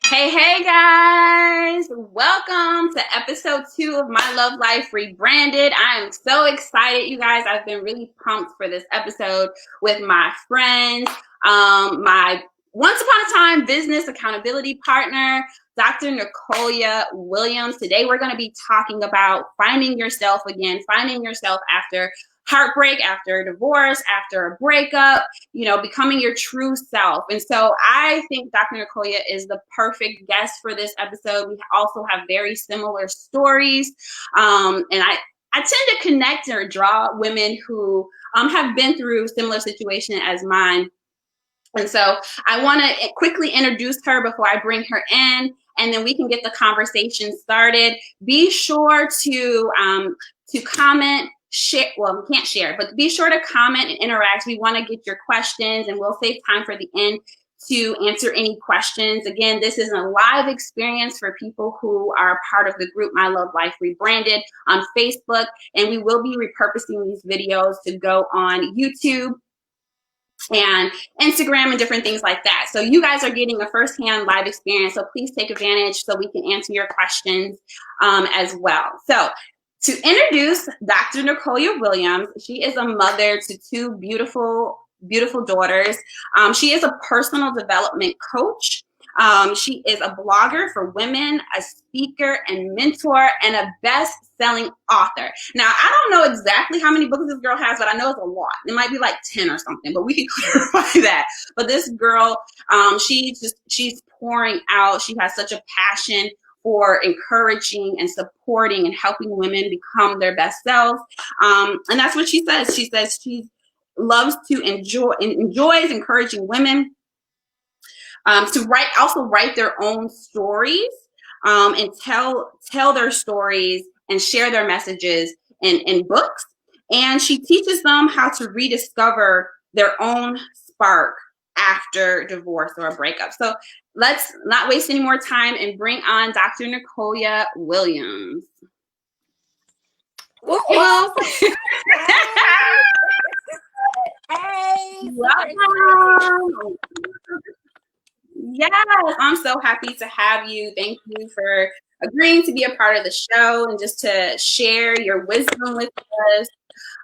Hey guys, welcome to episode 2 of My Love Life Rebranded. I am so excited, you guys. I've been really pumped for this episode with my friends, my once upon a time business accountability partner, Dr. Nicolya Willams. Today we're going to be talking about finding yourself again, finding yourself after heartbreak, after divorce, after a breakup, becoming your true self. And so I think Dr. Nicolya is the perfect guest for this episode. We also have very similar stories. And I tend to connect or draw women who have been through similar situation as mine. And so I want to quickly introduce her before I bring her in, and then we can get the conversation started. Be sure to comment, share. Well, we can't share, but be sure to comment and interact. We want to get your questions, and we'll save time for the end to answer any questions. Again, this is a live experience for people who are part of the group My Love Life Rebranded on Facebook, and we will be repurposing these videos to go on YouTube and Instagram and different things like that. So you guys are getting a firsthand live experience. So please take advantage so we can answer your questions as well. So to introduce Dr. Nicolya Willams, she is a mother to two beautiful daughters. She is a personal development coach. She is a blogger for women, a speaker and mentor, and a best-selling author. Now, I don't know exactly how many books this girl has, but I know it's a lot. It might be like 10 or something, but we can clarify that. But this girl, she's pouring out. She has such a passion for encouraging and supporting and helping women become their best selves. And that's what she says. She says she loves to enjoys encouraging women to write their own stories and tell their stories and share their messages in books. And she teaches them how to rediscover their own spark after divorce or a breakup. So let's not waste any more time and bring on Dr. Nicolya Willams. Well, hey, welcome. Yes, I'm so happy to have you. Thank you for agreeing to be a part of the show and just to share your wisdom with us.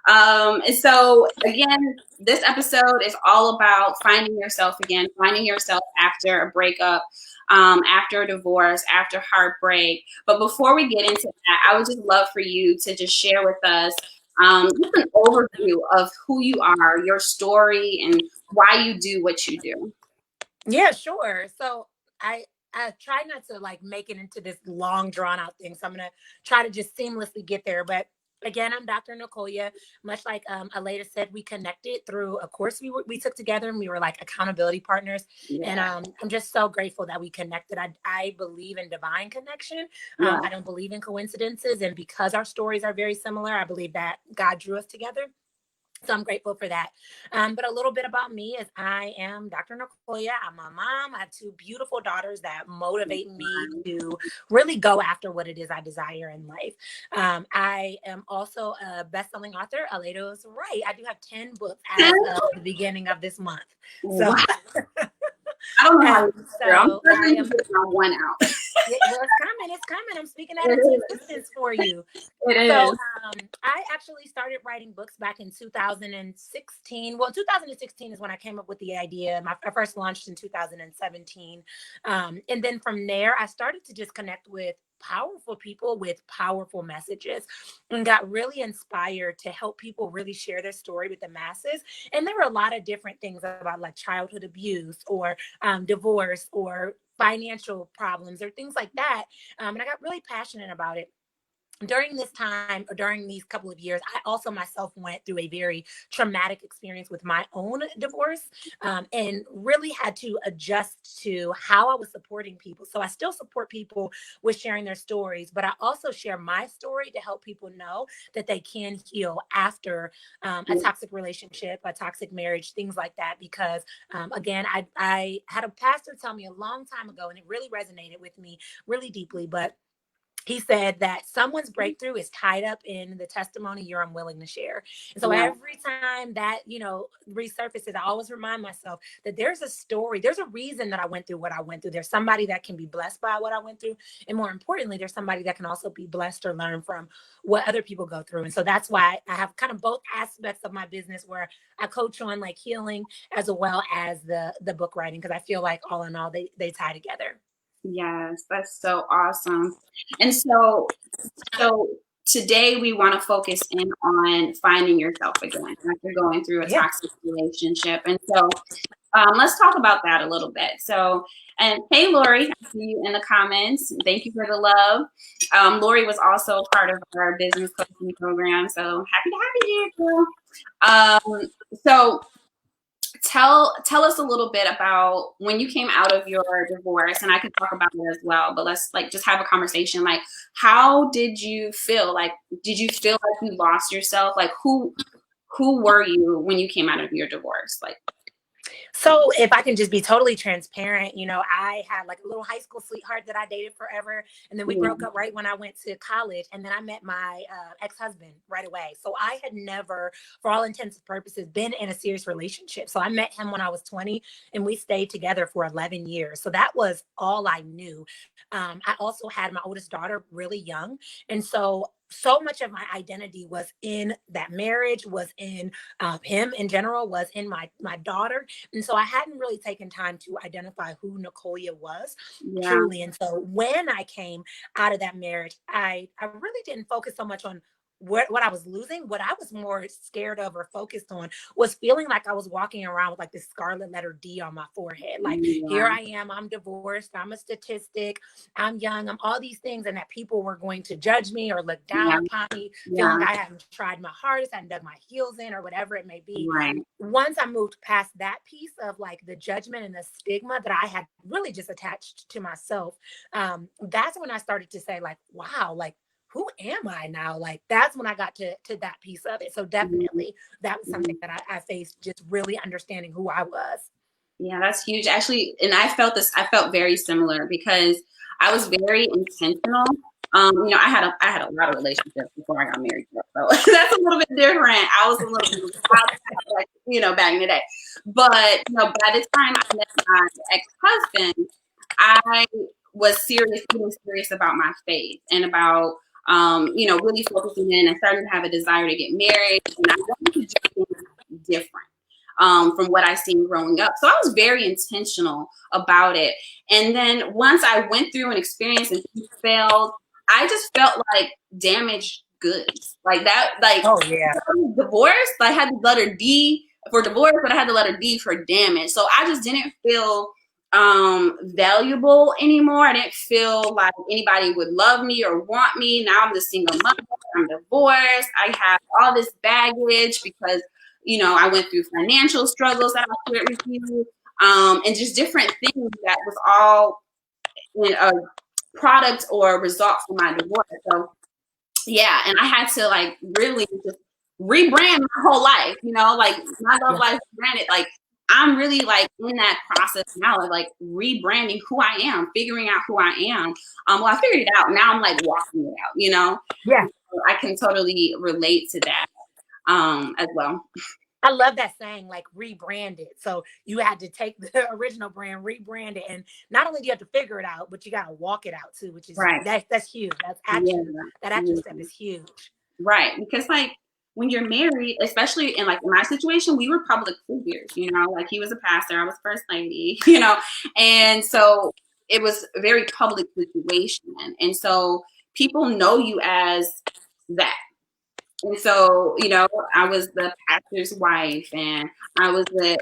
And so, again, this episode is all about finding yourself again, finding yourself after a breakup, after a divorce, after heartbreak. But before we get into that, I would just love for you to just share with us just an overview of who you are, your story, and why you do what you do. Yeah, sure. So I try not to make it into this long drawn out thing. So I'm gonna try to just seamlessly get there. But again, I'm Dr. Nicolya. Much like Aleda said, we connected through a course we took together, and we were like accountability partners. Yeah. And I'm just so grateful that we connected. I believe in divine connection. Yeah. I don't believe in coincidences, and because our stories are very similar, I believe that God drew us together. So I'm grateful for that. But a little bit about me is I am Dr. Nicolya. I'm a mom. I have two beautiful daughters that motivate me to really go after what it is I desire in life. I am also a best-selling author. Aleda's right. I do have 10 books as of the beginning of this month. So. Wow. I don't know how to so I am one out. Well, it's coming. I'm speaking out into existence for you. It is. So I actually started writing books back in 2016. Well, 2016 is when I came up with the idea. I first launched in 2017. And then from there, I started to just connect with powerful people with powerful messages and got really inspired to help people really share their story with the masses. And there were a lot of different things about like childhood abuse or divorce or financial problems or things like that. And I got really passionate about it. During this time, or during these couple of years, I also myself went through a very traumatic experience with my own divorce and really had to adjust to how I was supporting people. So I still support people with sharing their stories, but I also share my story to help people know that they can heal after a toxic relationship, a toxic marriage, things like that. Because again, I had a pastor tell me a long time ago, and it really resonated with me really deeply, but he said that someone's breakthrough is tied up in the testimony you're unwilling to share. And so Yeah. every time that, resurfaces, I always remind myself that there's a story, there's a reason that I went through what I went through. There's somebody that can be blessed by what I went through. And more importantly, there's somebody that can also be blessed or learn from what other people go through. And so that's why I have kind of both aspects of my business where I coach on like healing as well as the book writing, because I feel like all in all, they tie together. Yes, that's so awesome. And so today we want to focus in on finding yourself again after going through a Yeah. toxic relationship. And so let's talk about that a little bit. So, and hey, Lori, I see you in the comments. Thank you for the love. Lori was also part of our business coaching program. So happy to have you here, girl. So tell us a little bit about when you came out of your divorce, and I can talk about it as well, but let's like just have a conversation. Like, how did you feel? Like, did you feel like you lost yourself? Like, who were you when you came out of your divorce? Like, so if I can just be totally transparent, I had like a little high school sweetheart that I dated forever. And then we broke up right when I went to college. And then I met my ex-husband right away. So I had never, for all intents and purposes, been in a serious relationship. So I met him when I was 20 and we stayed together for 11 years. So that was all I knew. I also had my oldest daughter really young. And so much of my identity was in that marriage, was in him in general, was in my daughter. And so I hadn't really taken time to identify who Nicolya was truly. And so when I came out of that marriage, I really didn't focus so much on what I was losing. What I was more scared of or focused on was feeling like I was walking around with like this scarlet letter D on my forehead. Like, here I am, I'm divorced, I'm a statistic, I'm young, I'm all these things, and that people were going to judge me or look down upon me, feeling like I hadn't tried my hardest, I hadn't dug my heels in, or whatever it may be. right. Once I moved past that piece of like the judgment and the stigma that I had really just attached to myself, that's when I started to say like, wow, like, who am I now? Like, that's when I got to that piece of it. So definitely that was something that I faced, just really understanding who I was. Yeah, that's huge. Actually, and I felt very similar because I was very intentional. I had a lot of relationships before I got married, so that's a little bit different. I was a little bit like, back in the day. But by the time I met my ex-husband, I was getting serious about my faith and about really focusing in and starting to have a desire to get married, and I wanted to do things different. From what I seen growing up. So I was very intentional about it. And then once I went through an experience and failed, I just felt like damaged goods. Like that, like divorce, I had the letter D for divorce, but I had the letter D for damage. So I just didn't feel valuable anymore. I didn't feel like anybody would love me or want me. Now I'm the single mother, I'm divorced, I have all this baggage because I went through financial struggles that I shared with you, and just different things that was all a product or result from my divorce. So yeah, and I had to like really just rebrand my whole life, like my love life branded. Like I'm really like in that process now of like rebranding who I am, figuring out who I am. Well, I figured it out. Now I'm like walking it out, Yeah. So I can totally relate to that as well. I love that saying, like rebrand it. So you had to take the original brand, rebrand it, and not only do you have to figure it out, but you got to walk it out too, which is that's huge. That's action. That action step is huge. Right, because like when you're married, especially in like my situation, we were public figures. Like he was a pastor, I was first lady. And so it was a very public situation, and so people know you as that. And so, I was the pastor's wife, and I was I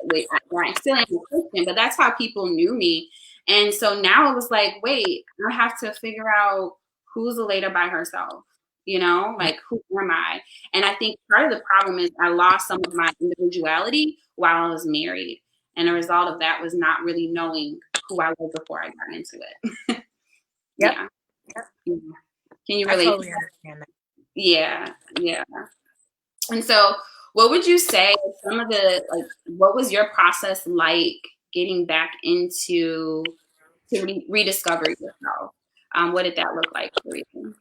still am a Christian, but that's how people knew me. And so now it was like, wait, I have to figure out who's a later by herself, like who am I? And I think part of the problem is I lost some of my individuality while I was married. And the result of that was not really knowing who I was before I got into it. Yeah. Can you relate? I totally understand that. Yeah. And so what would you say some of what was your process like getting back into to rediscover yourself? What did that look like for you?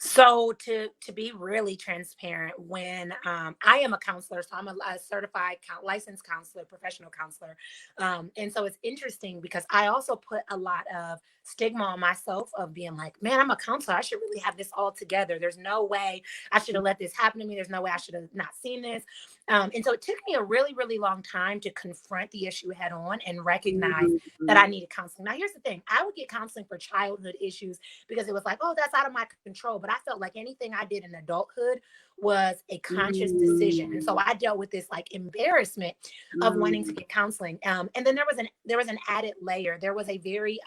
So to be really transparent, when I am a counselor, so I'm a certified licensed counselor, professional counselor, and so it's interesting because I also put a lot of stigma on myself of being like, man, I'm a counselor, I should really have this all together. There's no way I should have let this happen to me. There's no way I should have not seen this. And so it took me a really, really long time to confront the issue head on and recognize that I needed counseling. Now, here's the thing: I would get counseling for childhood issues because it was like, oh, that's out of my control. But I felt like anything I did in adulthood was a conscious decision. And so I dealt with this like embarrassment of wanting to get counseling. And then there was an added layer. There was a very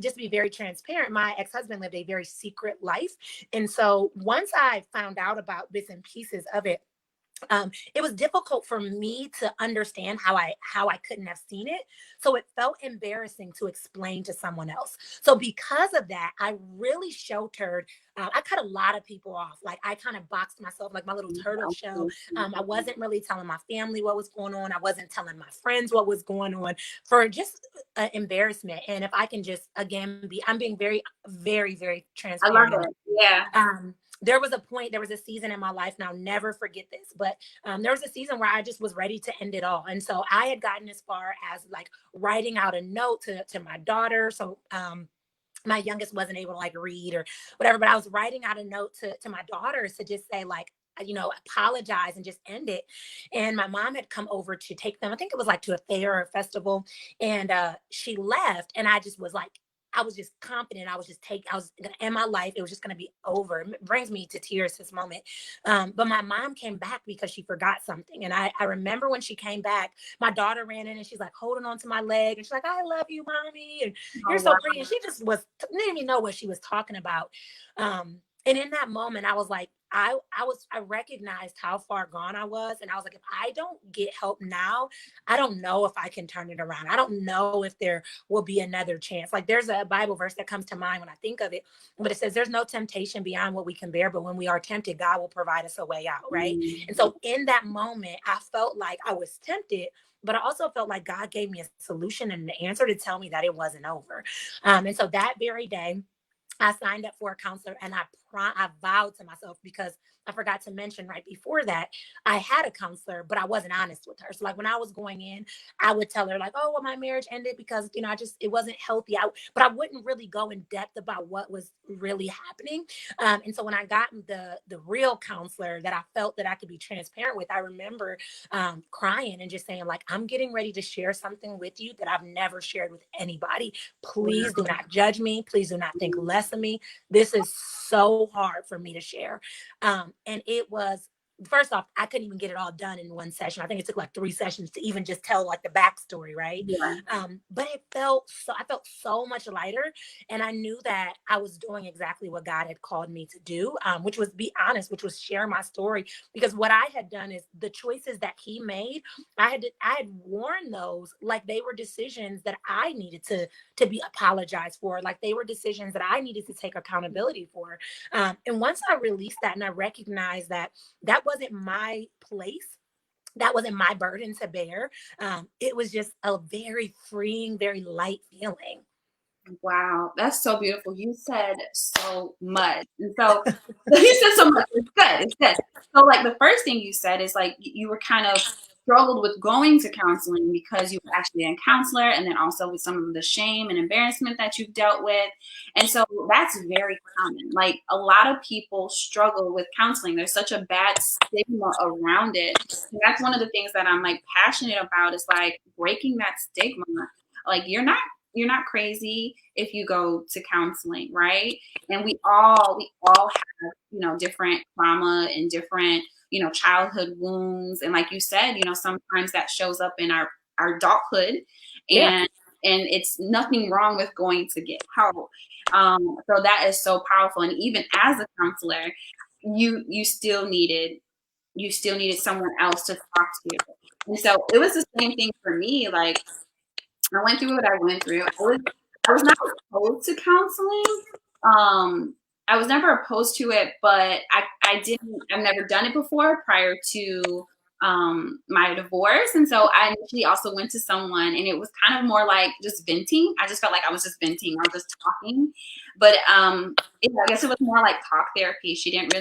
just to be very transparent, my ex-husband lived a very secret life. And so once I found out about bits and pieces of it, it was difficult for me to understand how I couldn't have seen it. So it felt embarrassing to explain to someone else. So because of that, I really sheltered. I cut a lot of people off. Like I kind of boxed myself like my little turtle shell. I wasn't really telling my family what was going on. I wasn't telling my friends what was going on for just embarrassment. And if I can just again I'm being very, very, very I love transparent. it. Yeah. There was a season in my life, and I'll never forget this, but there was a season where I just was ready to end it all. And so I had gotten as far as like writing out a note to my daughter. So my youngest wasn't able to like read or whatever, but I was writing out a note to my daughters to just say like, apologize and just end it. And my mom had come over to take them, I think it was like to a fair or a festival, and she left, and I just was like, I was just confident. I was going to end my life. It was just going to be over. It brings me to tears this moment. But my mom came back because she forgot something. And I remember when she came back, my daughter ran in and she's like holding on to my leg. And she's like, I love you, mommy. And you're so pretty. And she just didn't even know what she was talking about. And in that moment, I was like, I recognized how far gone I was. And I was like, if I don't get help now, I don't know if I can turn it around. I don't know if there will be another chance. Like there's a Bible verse that comes to mind when I think of it, but it says there's no temptation beyond what we can bear, but when we are tempted, God will provide us a way out, right? And so in that moment, I felt like I was tempted, but I also felt like God gave me a solution and an answer to tell me that it wasn't over. And so that very day, I signed up for a counselor, and I vowed to myself, because I forgot to mention right before that, I had a counselor, but I wasn't honest with her. So like when I was going in, I would tell her like, oh, well, my marriage ended because, it wasn't healthy. But I wouldn't really go in depth about what was really happening. And so when I got the real counselor that I felt that I could be transparent with, I remember crying and just saying like, I'm getting ready to share something with you that I've never shared with anybody. Please do not judge me. Please do not think less of me. This is so hard for me to share. And it was, first off, I couldn't even get it all done in one session. I think it took like 3 sessions to even just tell like the backstory, right? Yeah. But I felt so much lighter, and I knew that I was doing exactly what God had called me to do, which was be honest, which was share my story. Because what I had done is the choices that He made, I had worn those like they were decisions that I needed to be apologized for, like they were decisions that I needed to take accountability for. And once I released that and I recognized that that wasn't my place, that wasn't my burden to bear, it was just a very freeing, very light feeling. Wow, that's so beautiful. You said so much. And so you said so much. It's good. It's good. So like the first thing you said is like you were kind of struggled with going to counseling because you were actually a counselor, and then also with some of the shame and embarrassment that you've dealt with. And so that's very common. Like a lot of people struggle with counseling. There's such a bad stigma around it. And that's one of the things that I'm like passionate about, is like breaking that stigma. Like you're not crazy if you go to counseling, right? And we all have, different trauma and different, childhood wounds. And like you said, sometimes that shows up in our adulthood, Yeah. and it's nothing wrong with going to get help. So that is so powerful. And even as a counselor, you still needed someone else to talk to. And so it was the same thing for me. Like I went through what I went through. I was not opposed to counseling. I was never opposed to it, but I've never done it before prior to my divorce. And so I initially also went to someone, and it was kind of more like just venting. I just felt like I was just venting or just talking. But I guess it was more like talk therapy. She didn't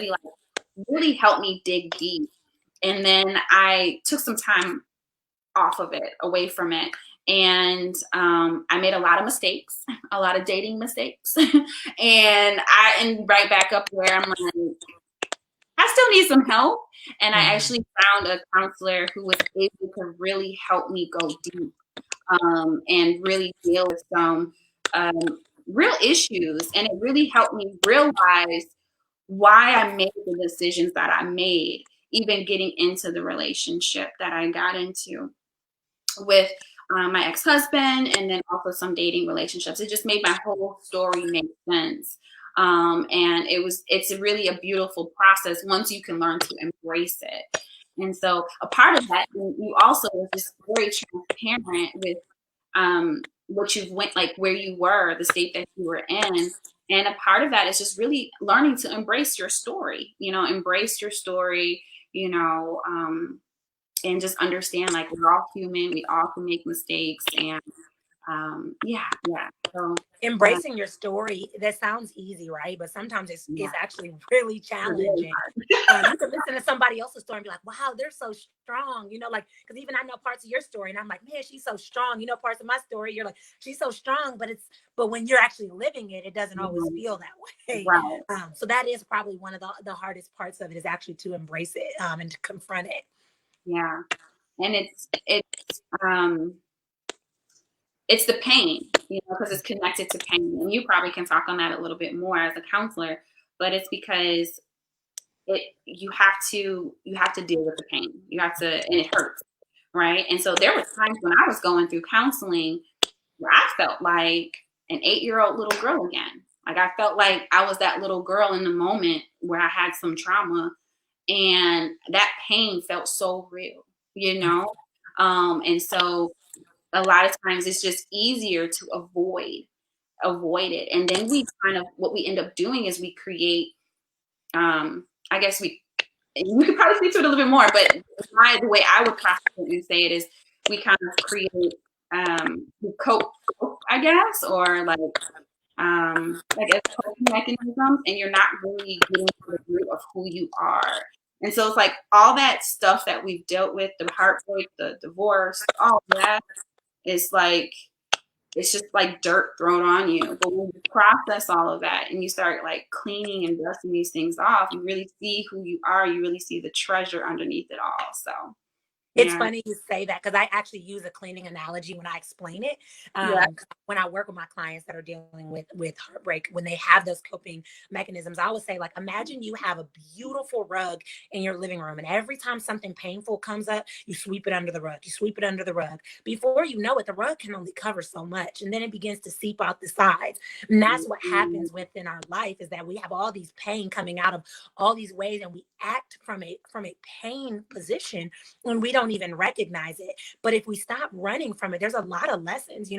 really help me dig deep. And then I took some time off of it, away from it. And I made a lot of mistakes, a lot of dating mistakes. and right back up where I'm like, I still need some help. And I actually found a counselor who was able to really help me go deep and really deal with some real issues. And it really helped me realize why I made the decisions that I made, even getting into the relationship that I got into with my ex-husband, and then also some dating relationships. It just made my whole story make sense. And it's really a beautiful process once you can learn to embrace it. And so a part of that, you also was just very transparent with what you went, like where you were, the state that you were in. And a part of that is just really learning to embrace your story, embrace your story, and just understand, like, we're all human, we all can make mistakes. And yeah. So embracing your story, that sounds easy, right? But sometimes it's actually really challenging. You can listen to somebody else's story and be like, wow, they're so strong, like, because even I know parts of your story and I'm like, man, she's so strong. Parts of my story, you're like, she's so strong, but when you're actually living it, it doesn't always feel that way. Right. So that is probably one of the hardest parts of it, is actually to embrace it and to confront it. Yeah. And it's the pain, because it's connected to pain. And you probably can talk on that a little bit more as a counselor, but it's because you have to deal with the pain. And it hurts, right? And so there were times when I was going through counseling where I felt like an 8-year-old little girl again. Like, I felt like I was that little girl in the moment where I had some trauma, and that pain felt so real, and so a lot of times it's just easier to avoid it. And then what we end up doing is we create, I guess you could probably speak to it a little bit more, but the way I would process it and say it is, we kind of create, we cope, I guess, or like as coping mechanisms, and you're not really getting to the root of who you are. And so it's like all that stuff that we've dealt with, the heartbreak, the divorce, all that, is like, it's just like dirt thrown on you. But when you process all of that and you start like cleaning and dusting these things off, you really see who you are. You really see the treasure underneath it all. So it's funny you say that, because I actually use a cleaning analogy when I explain it. When I work with my clients that are dealing with heartbreak, when they have those coping mechanisms, I always say, like, imagine you have a beautiful rug in your living room, and every time something painful comes up, you sweep it under the rug. You sweep it under the rug. Before you know it, the rug can only cover so much, and then it begins to seep out the sides. And that's what happens within our life, is that we have all these pain coming out of all these ways, and we act from a pain position when we don't even recognize it. But if we stop running from it, there's a lot of lessons.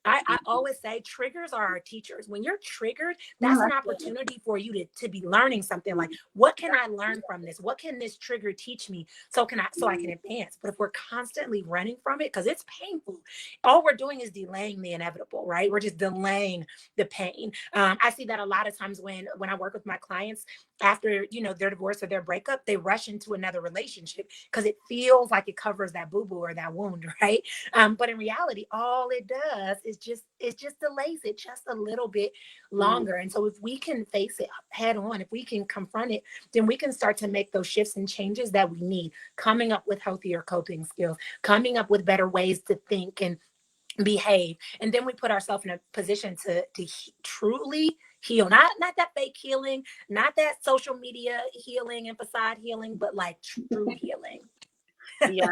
I always say triggers are our teachers. When you're triggered, that's an opportunity for you to be learning something. Like, what can I learn from this? What can this trigger teach me so I can advance? But if we're constantly running from it, because it's painful, all we're doing is delaying the inevitable, right? We're just delaying the pain. I see that a lot of times when I work with my clients after their divorce or their breakup, they rush into another relationship because it feels like it covers that boo-boo or that wound, right? But in reality, all it does is just delays it just a little bit longer. And so if we can face it head on, if we can confront it, then we can start to make those shifts and changes that we need, coming up with healthier coping skills, coming up with better ways to think and behave. And then we put ourselves in a position to truly heal, not that fake healing, not that social media healing and facade healing, but like true healing. Yeah,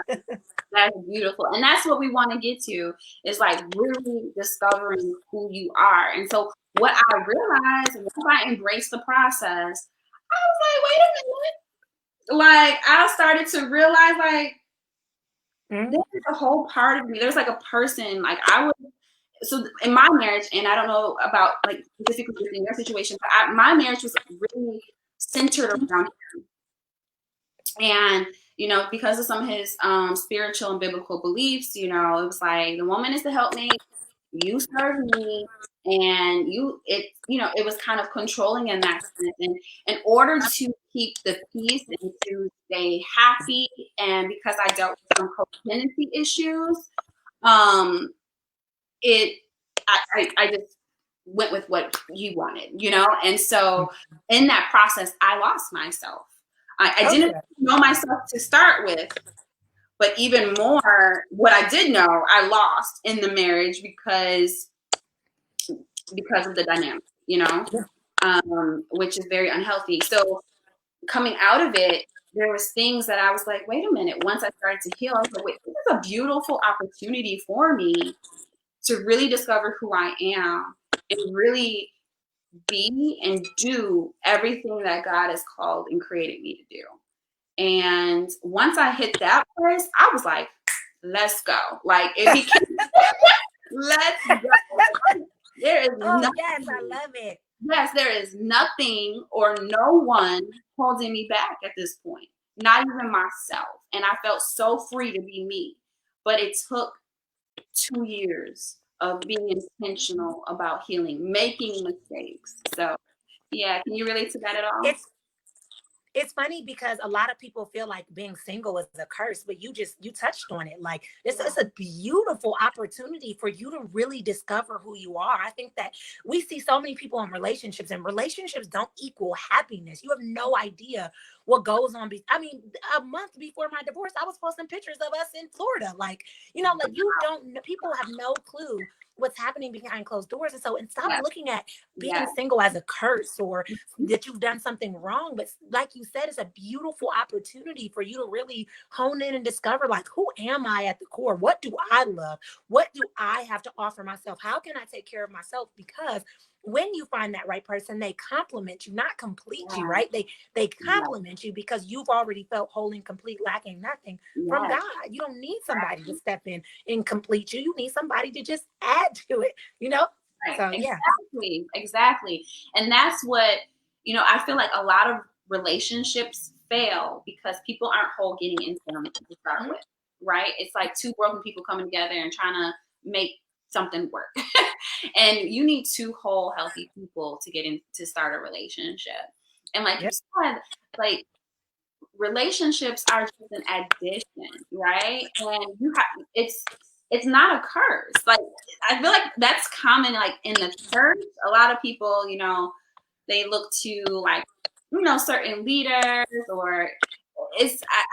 that's beautiful. And that's what we want to get to, is like really discovering who you are. And so what I realized once I embraced the process, I was like, wait a minute. Like, I started to realize, like, there's a whole part of me. There's like a person, like so in my marriage, and I don't know about like specifically within your situation, but my marriage was really centered around him. And you know, because of some of his spiritual and biblical beliefs, you know, it was like the woman is the helpmate, you serve me, and you know, it was kind of controlling in that sense. And in order to keep the peace and to stay happy, and because I dealt with some codependency issues, um, it I just went with what he wanted, you know? And so in that process, I lost myself. I didn't know myself to start with, but even more, what I did know, I lost in the marriage because of the dynamic, you know, which is very unhealthy. So coming out of it, there was things that I was like, wait a minute. Once I started to heal, I was like, wait, this is a beautiful opportunity for me to really discover who I am and really be and do everything that God has called and created me to do. And once I hit that place, I was like, let's go. Like, if he can, let's go. There is nothing. Yes, I love it. Yes, there is nothing or no one holding me back at this point, not even myself. And I felt so free to be me. But it took 2 years of being intentional about healing, making mistakes. So, yeah, can you relate to that at all? It's funny because a lot of people feel like being single is a curse, but you touched on it. Like it's a beautiful opportunity for you to really discover who you are. I think that we see so many people in relationships, and relationships don't equal happiness. You have no idea what goes on. I mean, a month before my divorce, I was posting pictures of us in Florida. Like, you know, like people have no clue what's happening behind closed doors. And so, and stop looking at being single as a curse or that you've done something wrong. But like you said, it's a beautiful opportunity for you to really hone in and discover, like, who am I at the core? What do I love? What do I have to offer myself? How can I take care of myself? Because when you find that right person, they compliment you, not complete you, right? They compliment you because you've already felt whole and complete, lacking nothing from God. You don't need somebody to step in and complete you. You need somebody to just add to it, you know? Right. So, yeah. Exactly. And that's what, you know, I feel like a lot of relationships fail because people aren't whole getting into them to start with, right? It's like two broken people coming together and trying to make something work. And you need two whole healthy people to get in to start a relationship. And like you said, like relationships are just an addition, right? And it's not a curse. Like I feel like that's common, like in the church. A lot of people, you know, they look to like, you know, certain leaders, or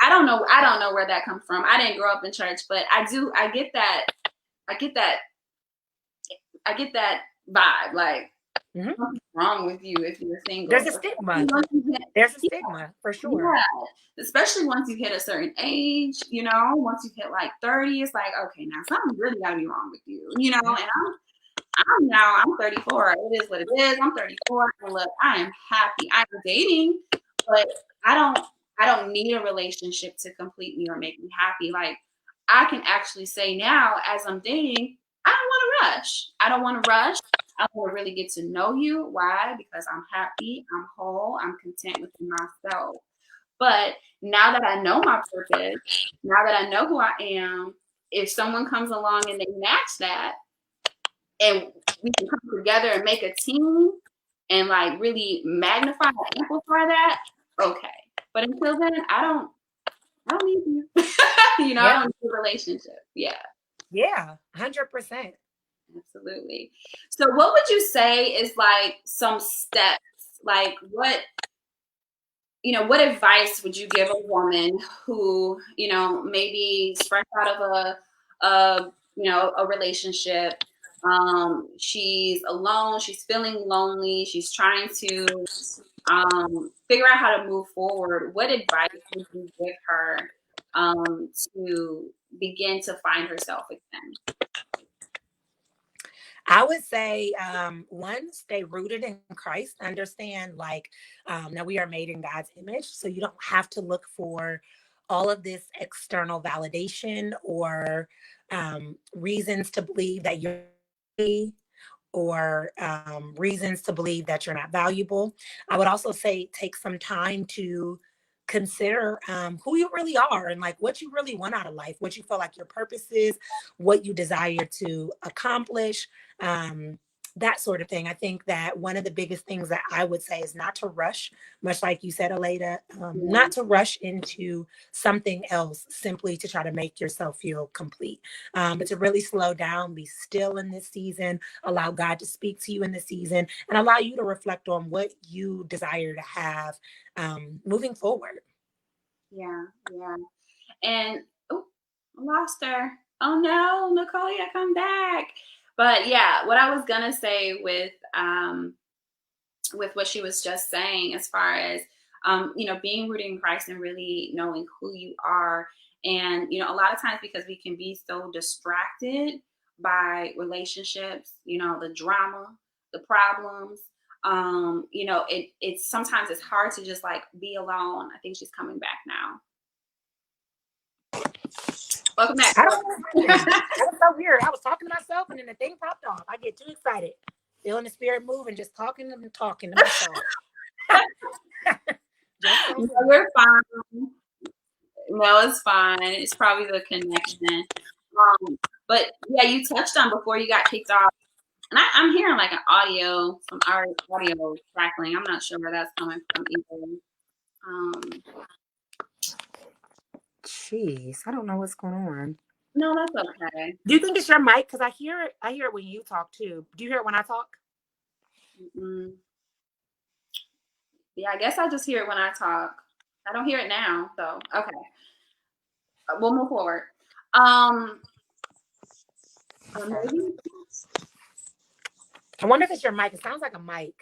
I don't know where that comes from. I didn't grow up in church, but I get that vibe. Like, what's wrong with you if you're single? There's a stigma. There's a stigma for sure. Yeah, especially once you hit a certain age, you know, once you hit like 30, it's like, okay, now something really gotta be wrong with you, you know. And I'm 34. It is what it is. I'm 34. And look, I am happy. I'm dating, but I don't need a relationship to complete me or make me happy. Like I can actually say now, as I'm dating, I don't want to rush. I don't want to rush. I want to really get to know you. Why? Because I'm happy, I'm whole, I'm content with myself. But now that I know my purpose, now that I know who I am, if someone comes along and they match that, and we can come together and make a team and like really magnify and amplify that, okay. But until then, I don't need you. You know, I don't need a relationship. Yeah. Yeah, 100%. Absolutely. So what would you say is like some steps, like what advice would you give a woman who, you know, maybe is fresh out of a relationship? She's alone, she's feeling lonely, she's trying to figure out how to move forward. What advice would you give her to begin to find herself again? I would say, one, stay rooted in Christ. Understand, like, now we are made in God's image, so you don't have to look for all of this external validation or reasons to believe that you're or reasons to believe that you're not valuable. I would also say take some time to consider who you really are and like what you really want out of life, what you feel like your purpose is, what you desire to accomplish, that sort of thing. I think that one of the biggest things that I would say is not to rush, much like you said, Aleda, Yeah. not to rush into something else simply to try to make yourself feel complete, but to really slow down, be still in this season, allow God to speak to you in this season, and allow you to reflect on what you desire to have moving forward. Yeah. Yeah. And oh, I lost her. Oh no, Nicolya, come back. But yeah, what I was gonna say with what she was just saying, as far as being rooted in Christ and really knowing who you are. And a lot of times, because we can be so distracted by relationships, the drama, the problems. It's sometimes it's hard to just like be alone. I think she's coming back now. Welcome back. I don't know what happened. That was so weird. I was talking to myself and then the thing popped off. I get too excited, feeling the spirit move and just talking and talking to myself. No, we're fine. No, it's fine. It's probably the connection. But yeah, you touched on before you got kicked off. And I'm hearing like some audio crackling. I'm not sure where that's coming from either. Jeez, I don't know what's going on. No, that's okay. Do you think it's your mic? Because I hear it when you talk too. Do you hear it when I talk? Mm-mm. Yeah, I guess I just hear it when I talk. I don't hear it now, though. Okay. We'll move forward. Maybe. I wonder if it's your mic. It sounds like a mic.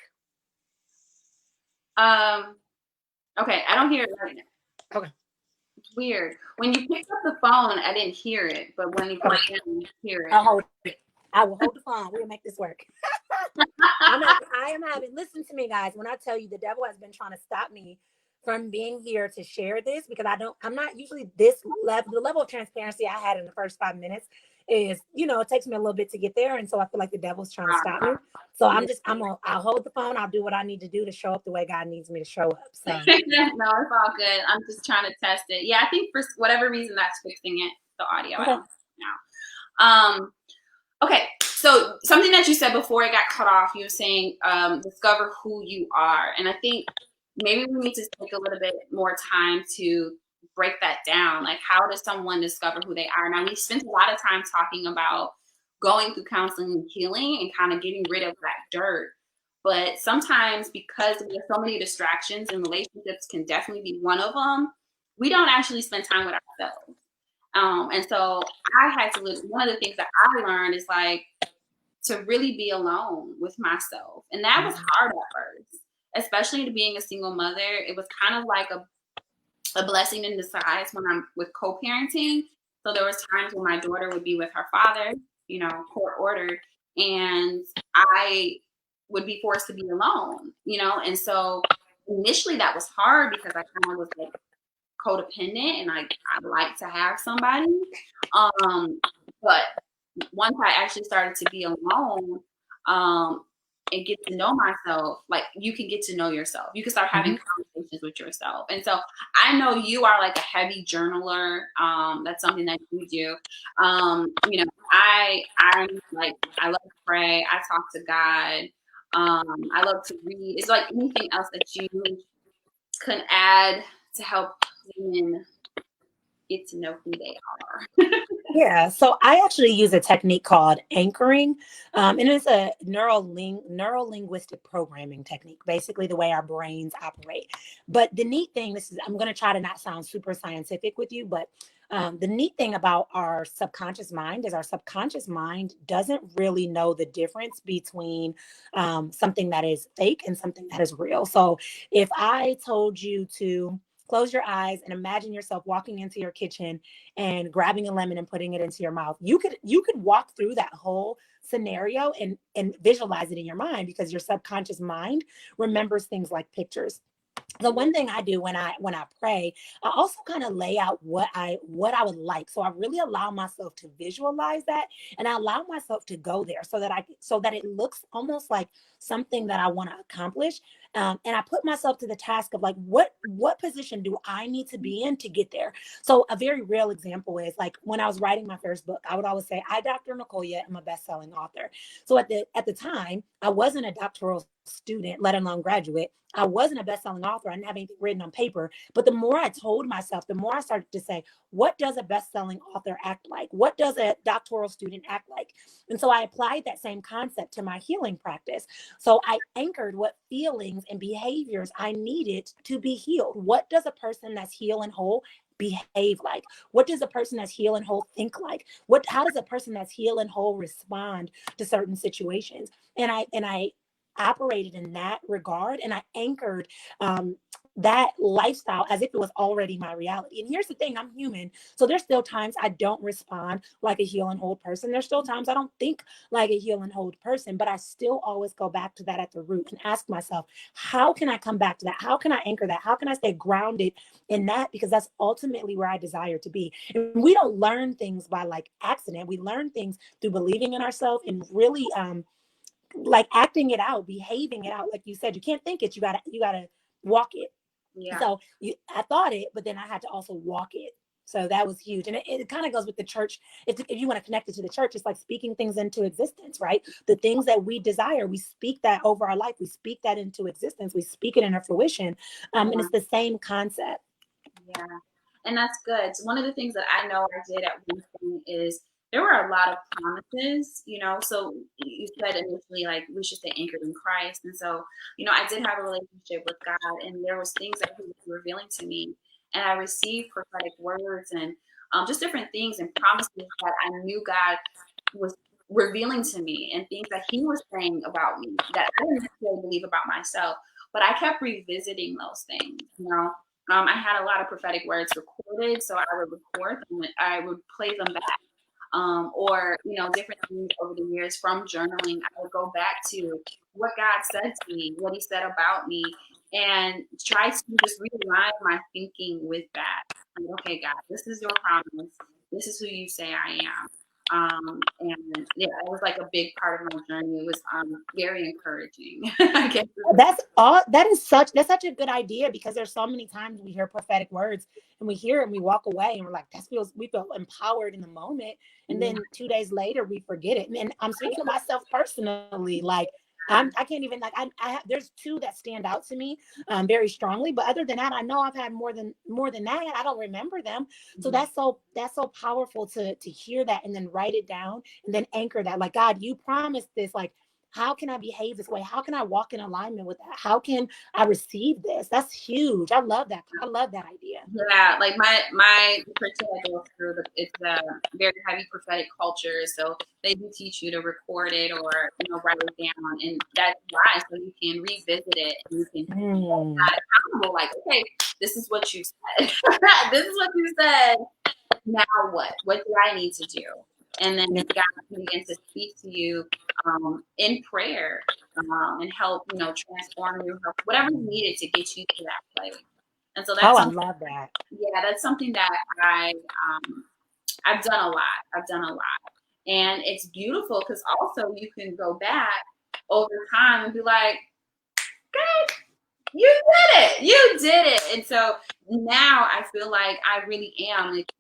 Okay, I don't hear it right now. Okay. It's weird. When you picked up the phone, I didn't hear it, but when you put it in, you hear it. I'll hold it. I will hold the phone. We'll make this work. I am having, listen to me, guys. When I tell you the devil has been trying to stop me from being here to share this, because I'm not usually this level, the level of transparency I had in the first 5 minutes is, it takes me a little bit to get there. And so I feel like the devil's trying to stop me. So I'll hold the phone. I'll do what I need to do to show up the way God needs me to show up. So. No, it's all good. I'm just trying to test it. Yeah, I think for whatever reason that's fixing it, the audio. Okay. I don't know. Okay, so something that you said before it got cut off, you were saying discover who you are. And I think maybe we need to take a little bit more time to break that down. Like, how does someone discover who they are? Now, we spent a lot of time talking about going through counseling and healing and kind of getting rid of that dirt. But sometimes, because we have so many distractions, and relationships can definitely be one of them, we don't actually spend time with ourselves. And so I had to live. One of the things that I learned is like to really be alone with myself. And that was hard at first, especially to being a single mother. It was kind of like a blessing in disguise when I'm with co-parenting. So there was times when my daughter would be with her father, court ordered, and I would be forced to be alone, and so initially that was hard because I kind of was like codependent and I like to have somebody. But once I actually started to be alone and get to know myself, like you can get to know yourself. You can start having conversations with yourself. And so I know you are like a heavy journaler. That's something that you do. I'm like, I love to pray. I talk to God. I love to read. It's like anything else that you can add to help women get to know who they are. Yeah, so I actually use a technique called anchoring, and it's a neuro-linguistic programming technique, basically the way our brains operate. But the neat thing, I'm going to try to not sound super scientific with you, but the neat thing about our subconscious mind is our subconscious mind doesn't really know the difference between something that is fake and something that is real. So if I told you to close your eyes and imagine yourself walking into your kitchen and grabbing a lemon and putting it into your mouth, you could walk through that whole scenario and visualize it in your mind, because your subconscious mind remembers things like pictures. So one thing I do when I pray, I also kind of lay out what I would like. So I really allow myself to visualize that, and I allow myself to go there so that it looks almost like something that I want to accomplish. And I put myself to the task of like, what position do I need to be in to get there? So a very real example is like when I was writing my first book, I would always say, I, Dr. Nicolya, am a best-selling author. So at the time, I wasn't a doctoral student, let alone graduate. I wasn't a best-selling author. I didn't have anything written on paper. But the more I told myself, the more I started to say, what does a best-selling author act like? What does a doctoral student act like? And so I applied that same concept to my healing practice. So I anchored what feelings and behaviors I needed to be healed. What does a person that's healed and whole behave like? What does a person that's healed and whole think like? How does a person that's healed and whole respond to certain situations? And I operated in that regard, and I anchored that lifestyle as if it was already my reality. And here's the thing, I'm human, so there's still times I don't respond like a heal and hold person. There's still times I don't think like a heal and hold person, but I still always go back to that at the root and ask myself, how can I come back to that? How can I anchor that? How can I stay grounded in that? Because that's ultimately where I desire to be. And we don't learn things by like accident. We learn things through believing in ourselves and really like acting it out, behaving it out. Like you said, you can't think it, you gotta walk it. Yeah. So I thought it, but then I had to also walk it. So that was huge. And it kind of goes with the church. If you want to connect it to the church, it's like speaking things into existence, right? The things that we desire, we speak that over our life. We speak that into existence. We speak it into fruition. And it's the same concept. Yeah. And that's good. So one of the things that I know I did at one point is there were a lot of promises, so you said initially like we should stay anchored in Christ. And so, I did have a relationship with God, and there was things that he was revealing to me, and I received prophetic words and just different things and promises that I knew God was revealing to me, and things that he was saying about me that I didn't necessarily believe about myself, but I kept revisiting those things. I had a lot of prophetic words recorded, so I would record them, I would play them back. Or, different things over the years from journaling. I would go back to what God said to me, what he said about me, and try to just realign my thinking with that. Like, okay, God, this is your promise. This is who you say I am. And yeah, it was like a big part of my journey. It was very encouraging. I guess. That's such a good idea, because there's so many times we hear prophetic words and we hear it and we walk away and we're like, we feel empowered in the moment. And then 2 days later we forget it. And I'm speaking to myself personally, like I can't even like there's two that stand out to me very strongly, but other than that, I know I've had more than that. I don't remember them. So that's so powerful to hear that and then write it down and then anchor that. Like, God, you promised this. Like, how can I behave this way? How can I walk in alignment with that? How can I receive this? That's huge. I love that. I love that idea. Yeah, like my church that I go through, it's a very heavy prophetic culture, so they do teach you to record it or write it down, and that's why, so you can revisit it and you can hold God accountable. Like, okay, this is what you said. This is what you said. Now what? What do I need to do? And then God can begin to speak to you in prayer and help transform you, whatever is needed to get you to that place. And so that's I love that. Yeah, that's something that I've done a lot. I've done a lot, and it's beautiful because also you can go back over time and be like, "God, you did it! You did it!" And so now I feel like I really am. Like,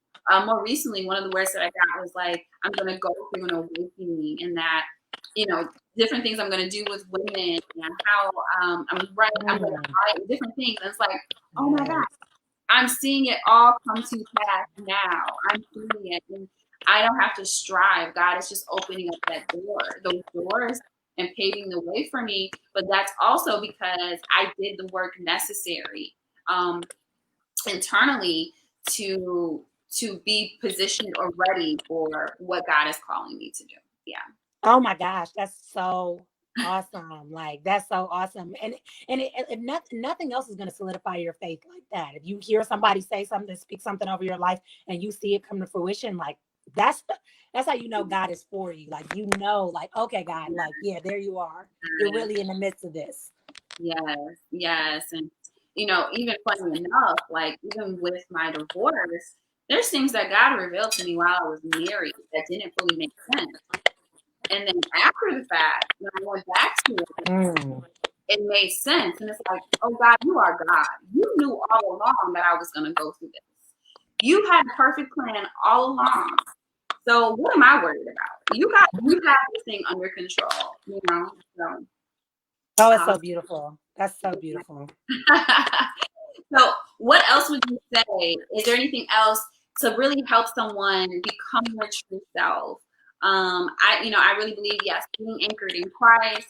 more recently, one of the words that I got was like, "I'm going to go through an awakening," and that different things I'm going to do with women and how I'm going to write different things. And it's like, oh my God. I'm seeing it all come to pass now. I'm seeing it, and I don't have to strive. God is just opening up those doors, and paving the way for me. But that's also because I did the work necessary internally to be positioned or ready for what God is calling me to do. Yeah. Oh my gosh, that's so awesome. Like, that's so awesome. And if nothing else is going to solidify your faith like that. If you hear somebody say something, speak something over your life, and you see it come to fruition, like that's how you know God is for you. Like, like, okay, God, like, yeah, there you are. You're really in the midst of this. Yes, yes. And even funny enough, like even with my divorce, there's things that God revealed to me while I was married that didn't fully make sense. And then after the fact, when I went back to it, it made sense. And it's like, oh God, you are God. You knew all along that I was going to go through this. You had a perfect plan all along. So what am I worried about? You have this thing under control, So, oh, it's so beautiful. That's so beautiful. So what else would you say? Is there anything else to really help someone become their true self? I really believe, yes, being anchored in Christ,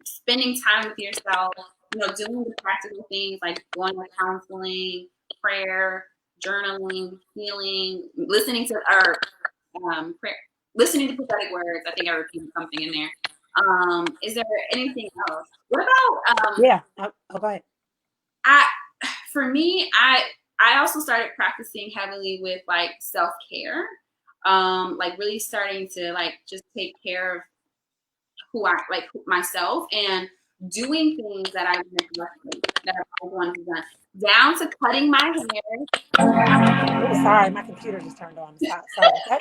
spending time with yourself, doing the practical things like going to counseling, prayer, journaling, healing, listening to prayer, listening to prophetic words. I think I repeated something in there. Is there anything else? What about yeah. Oh, go ahead. For me, I also started practicing heavily with like self-care, like really starting to like just take care of myself and doing things that I neglected, that I wanted to do, down to cutting my hair. Oh, sorry, my computer just turned on. Sorry.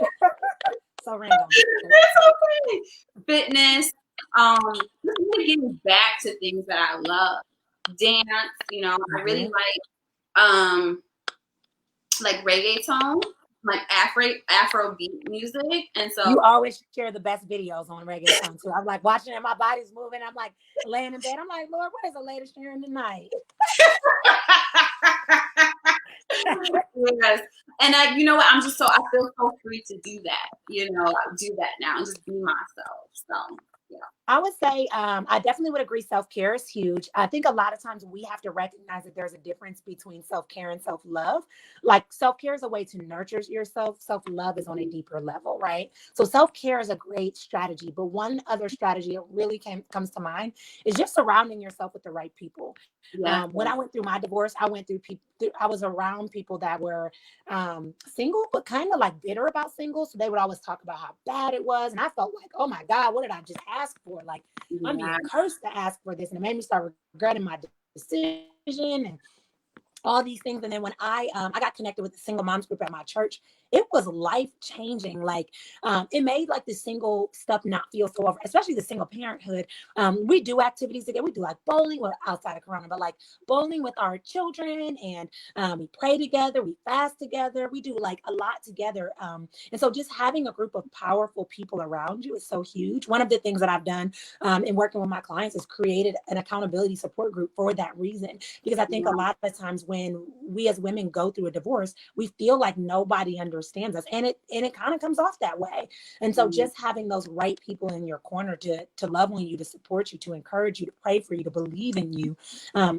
So random. It's okay. Fitness, just really getting back to things that I love. Dance, I really like reggaeton, like Afrobeat music, and so you always share the best videos on reggaeton too. I'm like watching it, my body's moving. I'm like laying in bed. I'm like, Lord, what is the latest sharing tonight? Yes, and I feel so free to do that. Do that now and just be myself. So yeah. I would say I definitely would agree self-care is huge. I think a lot of times we have to recognize that there's a difference between self-care and self-love. Like self-care is a way to nurture yourself. Self-love is on a deeper level, right? So self-care is a great strategy. But one other strategy that really comes to mind is just surrounding yourself with the right people. Yeah. When I went through my divorce, I was around people that were single, but kind of like bitter about single. So they would always talk about how bad it was. And I felt like, oh my God, what did I just ask for? Like, I'm being cursed to ask for this. And it made me start regretting my decision and all these things. And then when I got connected with the single moms group at my church, it was life changing. Like it made like the single stuff not feel so over, especially the single parenthood. We do activities together. We do like bowling, well, outside of Corona, but like bowling with our children, and we pray together, we fast together, we do like a lot together. And so just having a group of powerful people around you is so huge. One of the things that I've done in working with my clients is created an accountability support group for that reason, because I think a lot of times when we as women go through a divorce, we feel like nobody understands us, and it kind of comes off that way. And so just having those right people in your corner to love on you, to support you, to encourage you, to pray for you, to believe in you,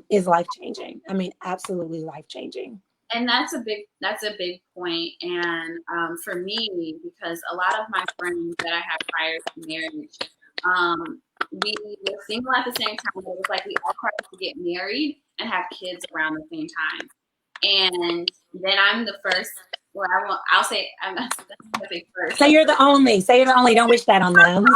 is life changing. I mean, absolutely life changing. And that's a big point. And for me, because a lot of my friends that I have prior to marriage, we were single at the same time, but it was like we all tried to get married and have kids around the same time. And then I'm the first. Well, I'll say I'm not gonna say first. Say you're the only. Say you're the only. Don't wish that on them.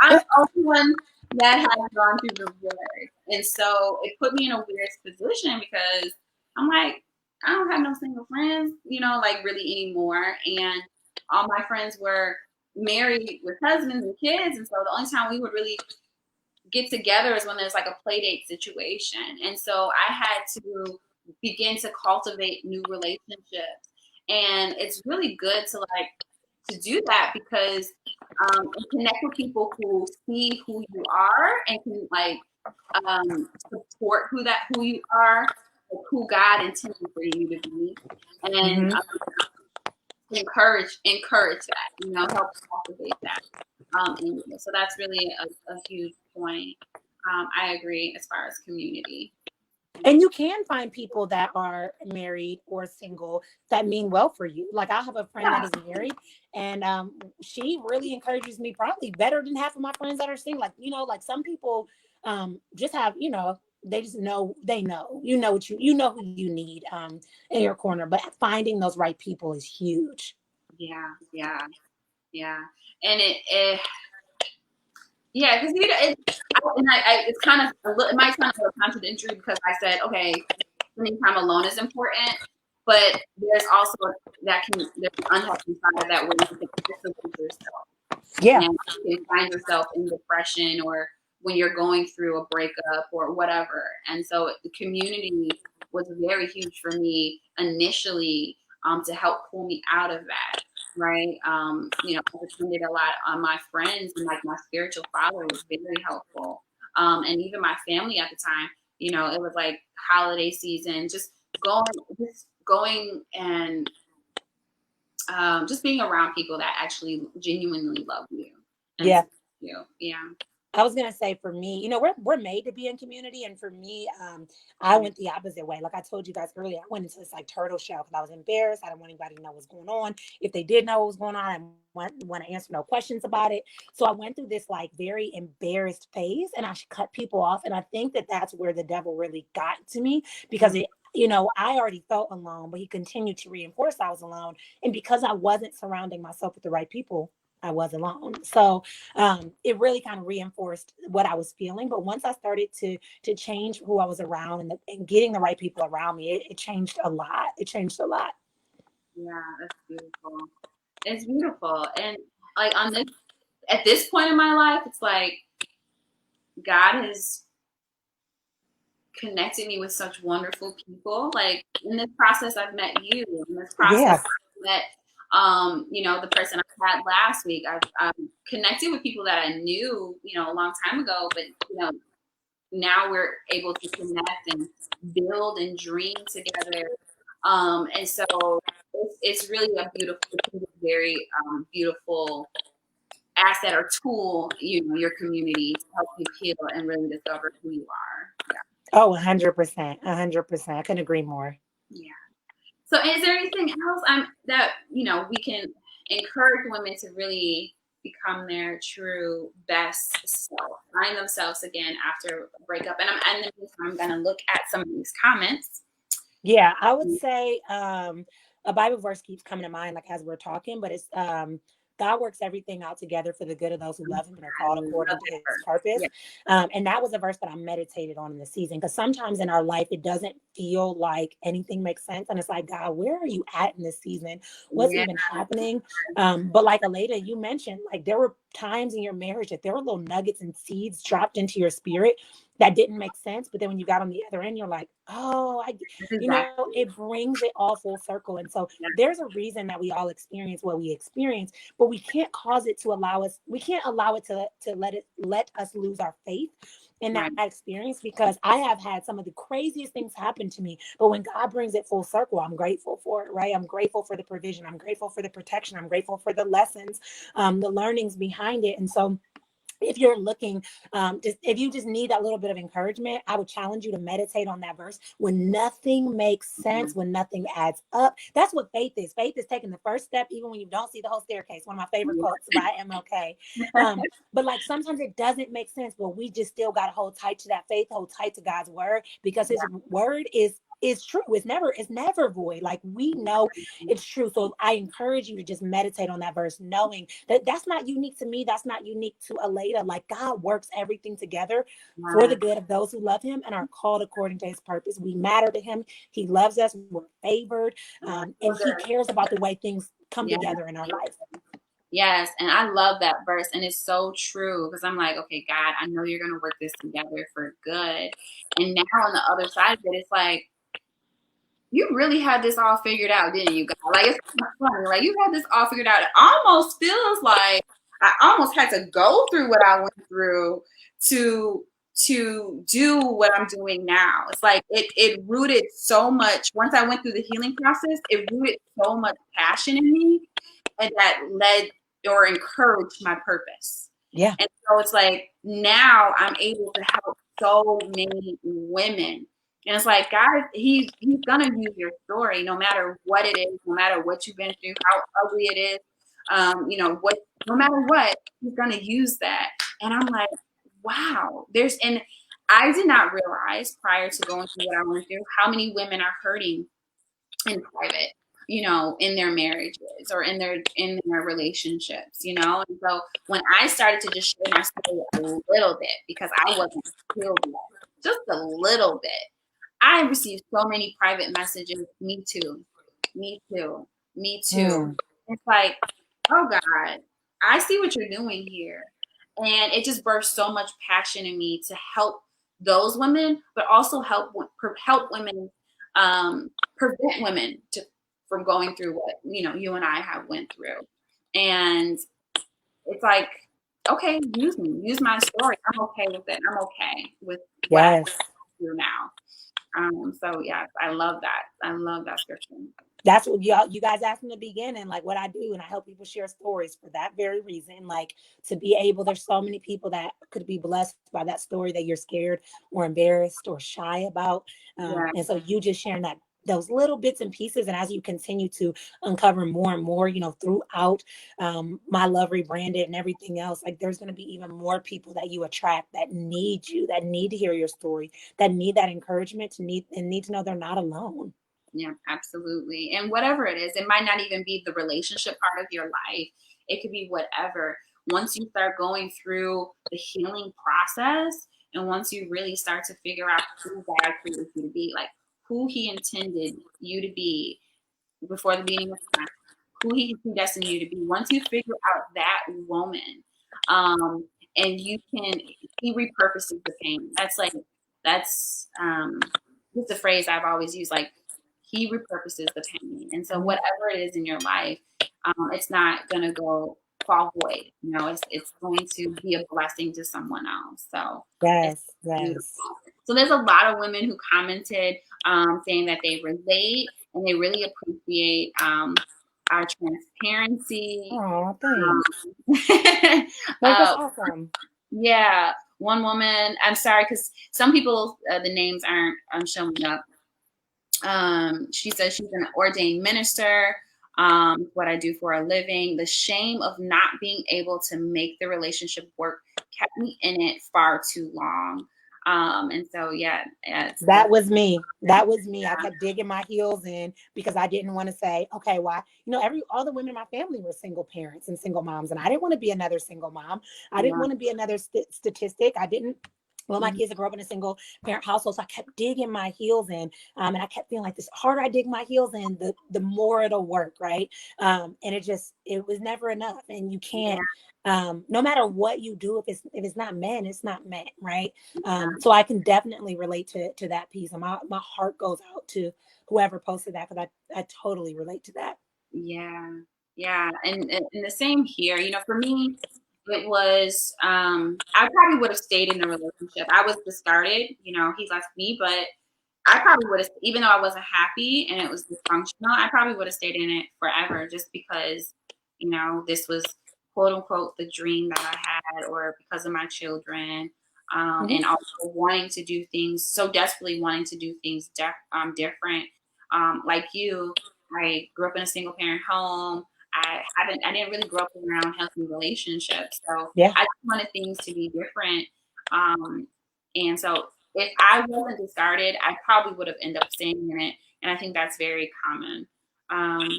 I'm the only one that has gone through divorce, and so it put me in a weird position because I'm like, I don't have no single friends, like really anymore, and all my friends were married with husbands and kids, and so the only time we would really get together is when there's like a play date situation. And so I had to begin to cultivate new relationships. And it's really good to do that because and connect with people who see who you are and can support who you are, like who God intended for you to be, and encourage that, help cultivate that. So that's really a huge point. I agree as far as community. And you can find people that are married or single that mean well for you. Like I have a friend that is married, and she really encourages me probably better than half of my friends that are single. Like, like some people just have, they just know, you know who you need in your corner, but finding those right people is huge. Yeah. And because I and it's kind of, it might sound a little contradictory because I said, okay, spending time alone is important, but there's also there's an unhealthy side of that where you can isolate yourself. Yeah. And you can find yourself in depression or when you're going through a breakup or whatever. And so the community was very huge for me initially, to help pull me out of that. Right. You know, I depended a lot on my friends, and like my spiritual father was very helpful. And even my family at the time, you know, it was like holiday season, just going and just being around people that actually genuinely love you and Yeah. you. Yeah. I was gonna say, for me, you know, we're made to be in community, and for me, I went the opposite way. Like I told you guys earlier, I went into this like turtle shell because I was embarrassed. I didn't want anybody to know what's going on. If they did know what was going on, I want to answer no questions about it. So I went through this like very embarrassed phase, and I cut people off. And I think that that's where the devil really got to me, because it. You know, I already felt alone, but he continued to reinforce I was alone. And because I wasn't surrounding myself with the right people, I was alone. So it really kind of reinforced what I was feeling. But once I started to change who I was around, and getting the right people around me, it changed a lot. It changed a lot. Yeah, that's beautiful. It's beautiful. And like at this point in my life, it's like God has connected me with such wonderful people. Like in this process, I've met you. In this process, Yeah. I've met, you know, the person I had last week. I've connected with people that I knew, you know, a long time ago, but you know, now we're able to connect and build and dream together. And so it's really a very beautiful asset or tool, you know, your community to help you heal and really discover who you are. Oh, 100%. 100%. I couldn't agree more. Yeah. So is there anything else that, you know, we can encourage women to really become their true best self, find themselves again after a breakup? And in the meantime, I'm going to look at some of these comments. Yeah, I would say a Bible verse keeps coming to mind, like as we're talking, but it's God works everything out together for the good of those who love him and are called according to his purpose. Yeah. And that was a verse that I meditated on in the season, because sometimes in our life, it doesn't feel like anything makes sense. And it's like, God, where are you at in this season? What's even happening? But like Aleda, you mentioned, like there were times in your marriage that there were little nuggets and seeds dropped into your spirit that didn't make sense. But then when you got on the other end, you're like, oh, you know, it brings it all full circle. And so there's a reason that we all experience what we experience, but we can't cause it to we can't allow it to let us lose our faith in that experience, because I have had some of the craziest things happen to me. But when God brings it full circle, I'm grateful for it, right? I'm grateful for the provision. I'm grateful for the protection. I'm grateful for the lessons, the learnings behind it. And so if you're looking, if you just need that little bit of encouragement, I would challenge you to meditate on that verse. When nothing makes sense, when nothing adds up, that's what faith is. Faith is taking the first step, even when you don't see the whole staircase. One of my favorite quotes by MLK. But like sometimes it doesn't make sense, but we just still got to hold tight to that faith, hold tight to God's word, because his word is true. It's never void. Like we know it's true. So I encourage you to just meditate on that verse, knowing that that's not unique to me. That's not unique to Aleda. Like God works everything together for the good of those who love him and are called according to his purpose. We matter to him. He loves us. We're favored. And he cares about the way things come together in our life. Yes, and I love that verse, and it's so true, because I'm like, okay, God, I know you're going to work this together for good. And now on the other side of it, it's like, you really had this all figured out, didn't you, God? Like, it's kind of funny. Like, you had this all figured out. It almost feels like I almost had to go through what I went through to do what I'm doing now. It's like it rooted so much. Once I went through the healing process, it rooted so much passion in me, and that led or encouraged my purpose. Yeah. And so it's like now I'm able to help so many women. And it's like, God, he's gonna use your story, no matter what it is, no matter what you've been through, how ugly it is, you know, no matter what, he's gonna use that. And I'm like, wow, and I did not realize prior to going through what I went through how many women are hurting in private. you know, in their marriages or in their relationships, you know. And so when I started to just share my story a little bit, because I wasn't healed yet, just a little bit, I received so many private messages. Me too. Me too. Me too. Mm. It's like, oh God, I see what you're doing here. And it just birthed so much passion in me to help those women, but also help women, prevent women from going through what, you know, you and I have went through. And it's like, okay, use my story. I'm okay with it. I'm okay with what I Yes. do now. So yes, I love that. I love that scripture. That's what you guys asked in the beginning, like what I do, and I help people share stories for that very reason. Like to be able, there's so many people that could be blessed by that story that you're scared or embarrassed or shy about, Yeah, and so you just sharing that those little bits and pieces, and as you continue to uncover more and more, you know, throughout my love rebranded and everything else, like there's going to be even more people that you attract that need you, that need to hear your story, that need that encouragement, to need to know they're not alone. yeah, absolutely. And whatever it is, it might not even be the relationship part of your life. It could be whatever. Once you start going through the healing process, and once you really start to figure out who God created you to be, like who He intended you to be before the beginning of time, who He predestined you to be. Once you figure out that woman, and you can, He repurposes the pain. That's just a phrase I've always used. Like He repurposes the pain, and so whatever it is in your life, it's not gonna go fall void. You know, it's going to be a blessing to someone else. So it's Yes, beautiful. yes. So there's a lot of women who commented, saying that they relate and they really appreciate, our transparency. Oh, thanks. Um, Like that's uh, awesome. yeah, one woman. I'm sorry because some people, the names aren't, showing up. She says she's an ordained minister. What I do for a living. The shame of not being able to make the relationship work kept me in it far too long. And so, yeah, That was me. That was me. I kept digging my heels in because I didn't want to say, okay, why? You know, all the women in my family were single parents and single moms, and I didn't want to be another single mom. I didn't yeah, want to be another statistic. I didn't. Well, my mhm, kids grew up in a single parent household, so I kept digging my heels in, and I kept feeling like this harder I dig my heels in, the more it'll work, right? And it was never enough, and you yeah, can't. No matter what you do, if it's not men, it's not meant, right? yeah, So I can definitely relate to that piece, and my heart goes out to whoever posted that, because I totally relate to that. yeah, yeah. And the same here. You know, for me, it was, I probably would have stayed in the relationship. I was discarded. You know, he left me, but I probably would have, even though I wasn't happy and it was dysfunctional, I probably would have stayed in it forever just because, you know, this was quote unquote the dream that I had, or because of my children, Mhm. and also wanting to do things, so desperately wanting to do things different. Like you, I grew up in a single parent home. I didn't really grow up around healthy relationships. So Yeah. I just wanted things to be different. Um, and so if I wasn't discarded, I probably would have ended up staying in it. And I think that's very common. And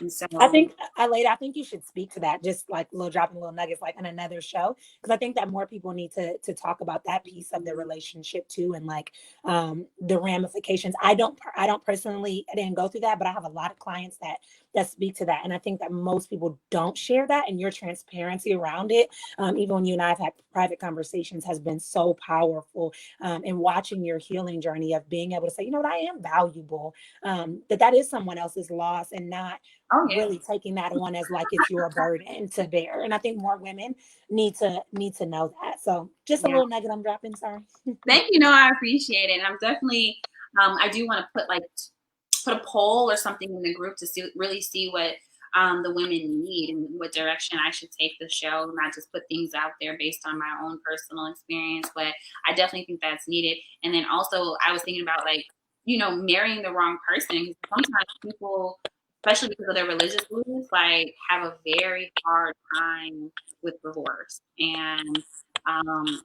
I so, think I think you should speak to that, just like little dropping little nuggets, like in another show, because I think that more people need to talk about that piece of the relationship too, and like the ramifications. I don't personally, I didn't go through that, but I have a lot of clients that speak to that, and I think that most people don't share that, and your transparency around it, even when you and I have had private conversations, has been so powerful. And watching your healing journey of being able to say, you know what, I am valuable, that is someone else's loss, and not oh yeah, really taking that on as like it's your burden to bear. And I think more women need to know that. So just a yeah. little nugget I'm dropping. Sorry. Thank you. No, I appreciate it. And I'm definitely, I do want to put a poll or something in the group to really see what, the women need and what direction I should take the show, not just put things out there based on my own personal experience. But I definitely think that's needed. And then also, I was thinking about, like, you know, marrying the wrong person. Sometimes people, especially because of their religious beliefs, like have a very hard time with divorce. And, um,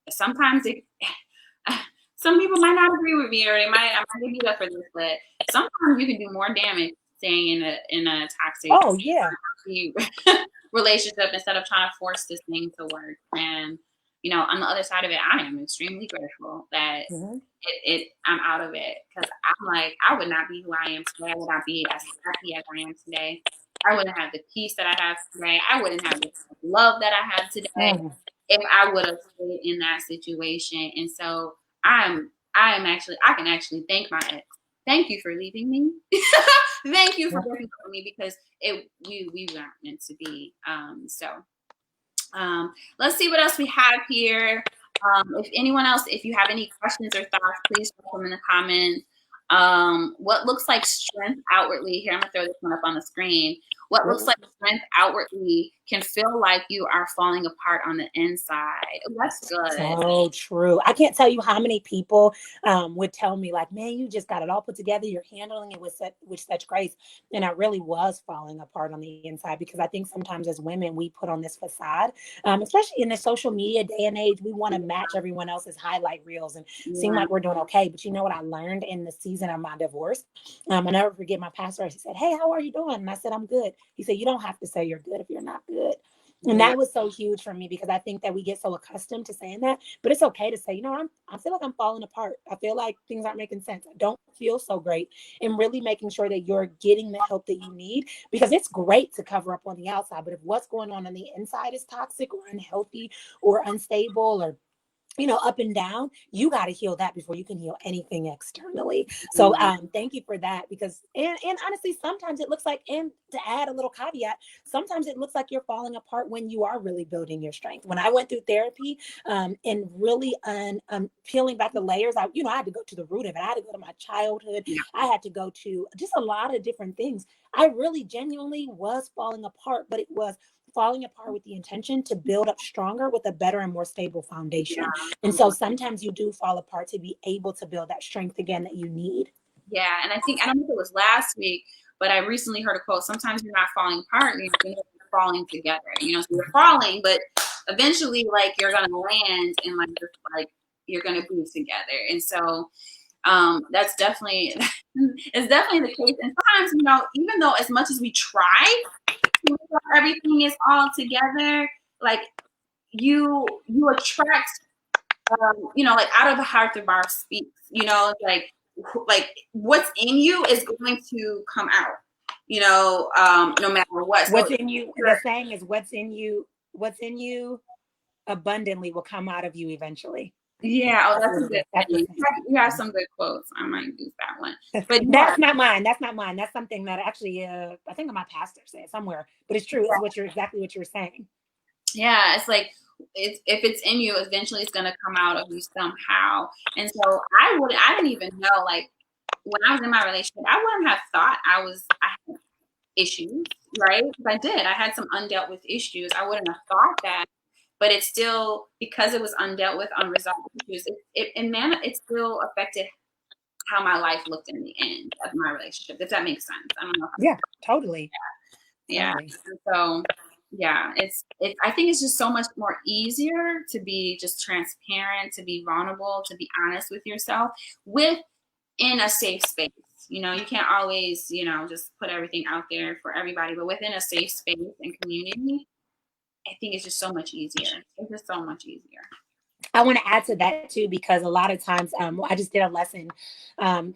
sometimes it some people might not agree with me, or I might give you up for this, but sometimes you can do more damage staying in a toxic Oh yeah. relationship instead of trying to force this thing to work. And on the other side of it, I am extremely grateful that Mm-hmm. I'm out of it, because I'm like, I would not be who I am today. I would not be as happy as I am today. I wouldn't have the peace that I have today. I wouldn't have the love that I have today Mm-hmm. if I would have stayed in that situation. And so I can actually thank my ex. Thank you for leaving me. Thank you for breaking up with me, because we weren't meant to be. Let's see what else we have here. If anyone else, if you have any questions or thoughts, please drop them in the comments. What looks like strength outwardly, here, I'm gonna throw this one up on the screen. What looks like strength outwardly can feel like you are falling apart on the inside. Oh, that's good. So true. I can't tell you how many people would tell me, like, man, you just got it all put together. You're handling it with such grace. And I really was falling apart on the inside, because I think sometimes as women, we put on this facade, especially in the social media day and age. We want to match everyone else's highlight reels and seem like we're doing okay. But you know what I learned in the season of my divorce? I never forget, my pastor, he said, hey, how are you doing? And I said, I'm good. He said, you don't have to say you're good if you're not good. And that was so huge for me, because I think that we get so accustomed to saying that, but it's okay to say, I feel like I'm falling apart. I feel like things aren't making sense. I don't feel so great. And really making sure that you're getting the help that you need, because it's great to cover up on the outside. But if what's going on the inside is toxic or unhealthy or unstable or up and down, you got to heal that before you can heal anything externally. So thank you for that, because and honestly, sometimes it looks like, and to add a little caveat, sometimes it looks like you're falling apart when you are really building your strength. When I went through therapy and really peeling back the layers, I had to go to the root of it. I had to go to my childhood. I had to go to just a lot of different things. I really genuinely was falling apart, but it was falling apart with the intention to build up stronger with a better and more stable foundation. And so sometimes you do fall apart to be able to build that strength again that you need. Yeah, and I don't know if it was last week, but I recently heard a quote: sometimes you're not falling apart, you're falling together. So you're falling, but eventually, like, you're gonna land, and you're gonna be together. And so that's definitely it's definitely the case. And sometimes, even though as much as we try to everything is all together, like you attract like out of the heart the bar speaks, like what's in you is going to come out, no matter what. What's in you, the saying is, what's in you abundantly will come out of you eventually. Yeah, oh, that's a good one. You have some good quotes. I might use that one. But that's not mine. That's something that actually I think my pastor said somewhere, but it's true. It's exactly what you're saying. Yeah, it's like, if it's in you, eventually it's gonna come out of you somehow. And so I didn't even know, like, when I was in my relationship, I wouldn't have thought I had issues, right? I did. I had some undealt with issues. I wouldn't have thought that, but it's still, because it was undealt with, unresolved issues. It still affected how my life looked in the end of my relationship. If that makes sense, I don't know. Yeah, totally. Yeah. Totally. So yeah, I think it's just so much more easier to be just transparent, to be vulnerable, to be honest with yourself in a safe space. You can't always, just put everything out there for everybody, but within a safe space and community, I think it's just so much easier. It's just so much easier. I want to add to that too, because a lot of times I just did a lesson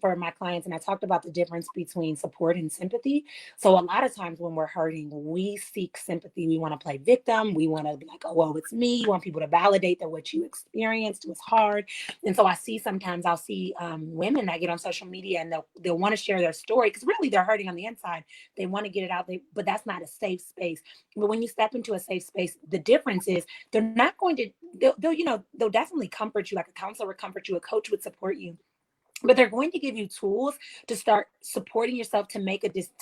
for my clients, and I talked about the difference between support and sympathy. So a lot of times when we're hurting, we seek sympathy. We want to play victim. We want to be like, oh, well, it's me. You want people to validate that what you experienced was hard. And so sometimes I'll see women that get on social media, and they'll want to share their story, because really they're hurting on the inside. They want to get it out there, but that's not a safe space. But when you step into a safe space, the difference is they're not going to, they'll definitely comfort you, like a counselor would comfort you, a coach would support you, but they're going to give you tools to start supporting yourself to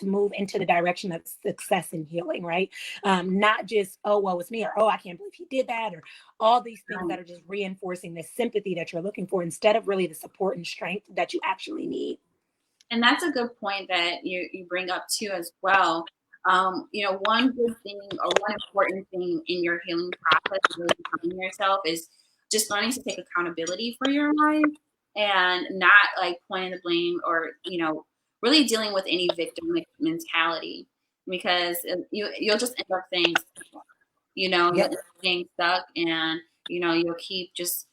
move into the direction of success and healing, right? Not just, oh, well, it's me, or, oh, I can't believe he did that, or all these things that are just reinforcing the sympathy that you're looking for, instead of really the support and strength that you actually need. And that's a good point that you bring up too as well. One good thing, or one important thing in your healing process, really becoming yourself, is just learning to take accountability for your life, and not like pointing the blame, or really dealing with any victim mentality, because you'll just end up saying, you'll end up staying stuck, and you'll keep just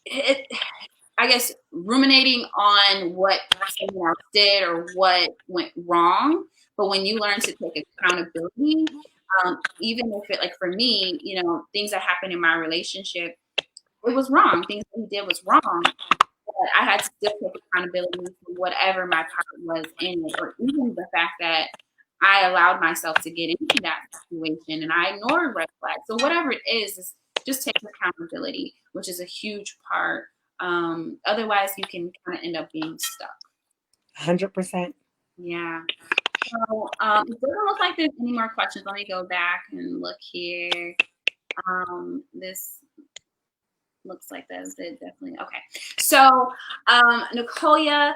it, I guess, ruminating on what someone else did or what went wrong. But when you learn to take accountability, even if it, like for me, things that happened in my relationship, it was wrong. Things that he did was wrong. But I had to still take accountability for whatever my part was in it, or even the fact that I allowed myself to get into that situation and I ignored red flags. So whatever it is just take accountability, which is a huge part. Otherwise, you can kind of end up being stuck. 100%. Yeah. So it doesn't look like there's any more questions. Let me go back and look here. This looks like that's it, definitely. Okay. So, Nicolya,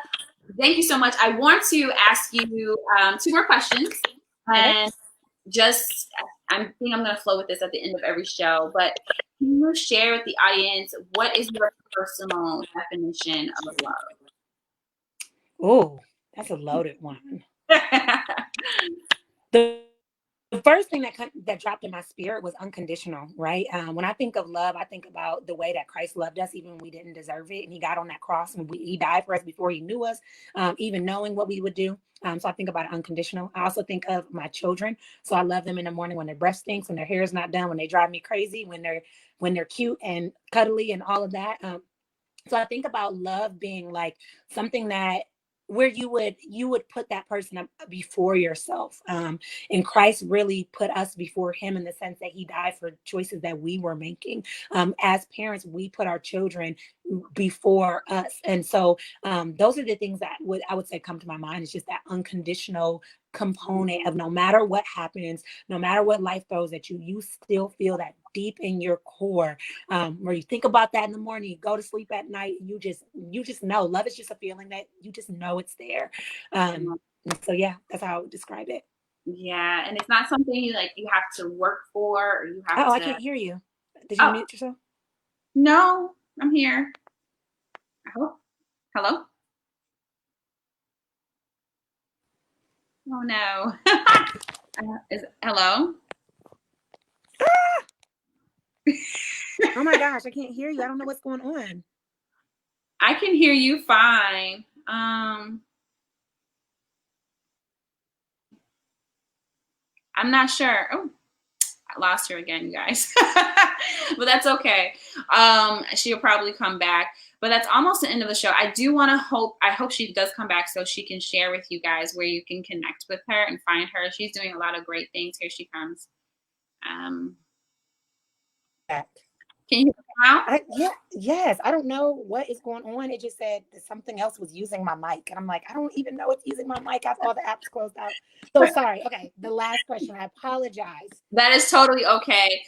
thank you so much. I want to ask you 2 more questions. And I think I'm going to flow with this at the end of every show, but can you share with the audience, what is your personal definition of love? Oh, that's a loaded one. The first thing that dropped in my spirit was unconditional, right? When I think of love, I think about the way that Christ loved us, even when we didn't deserve it. And he got on that cross and he died for us before he knew us, even knowing what we would do. So I think about unconditional. I also think of my children. So I love them in the morning when their breath stinks, when their hair is not done, when they drive me crazy, when they're cute and cuddly and all of that. So I think about love being like something that where you would put that person up before yourself. And Christ really put us before him in the sense that he died for choices that we were making. As parents, we put our children before us. And so those are the things that I would say come to my mind. It's just that unconditional component of no matter what happens, no matter what life throws at you, you still feel that deep in your core, where you think about that in the morning, you go to sleep at night, you just know love is just a feeling that you just know it's there. So yeah, that's how I would describe it. Yeah, and it's not something you have to work for, or you have to. I can't hear you. Did you mute yourself? No, I'm here. I hope. Hello? Oh no. Hello? Oh my gosh, I can't hear you. I don't know what's going on. I can hear you fine. I'm not sure. Oh, I lost her again, you guys. But that's okay. She'll probably come back. But that's almost the end of the show. I hope she does come back so she can share with you guys where you can connect with her and find her. She's doing a lot of great things. Here she comes. Can you hear me now? Yes. I don't know what is going on. It just said that something else was using my mic. And I'm like, I don't even know it's using my mic. I have all the apps closed out. So sorry. Okay. The last question. I apologize. That is totally okay.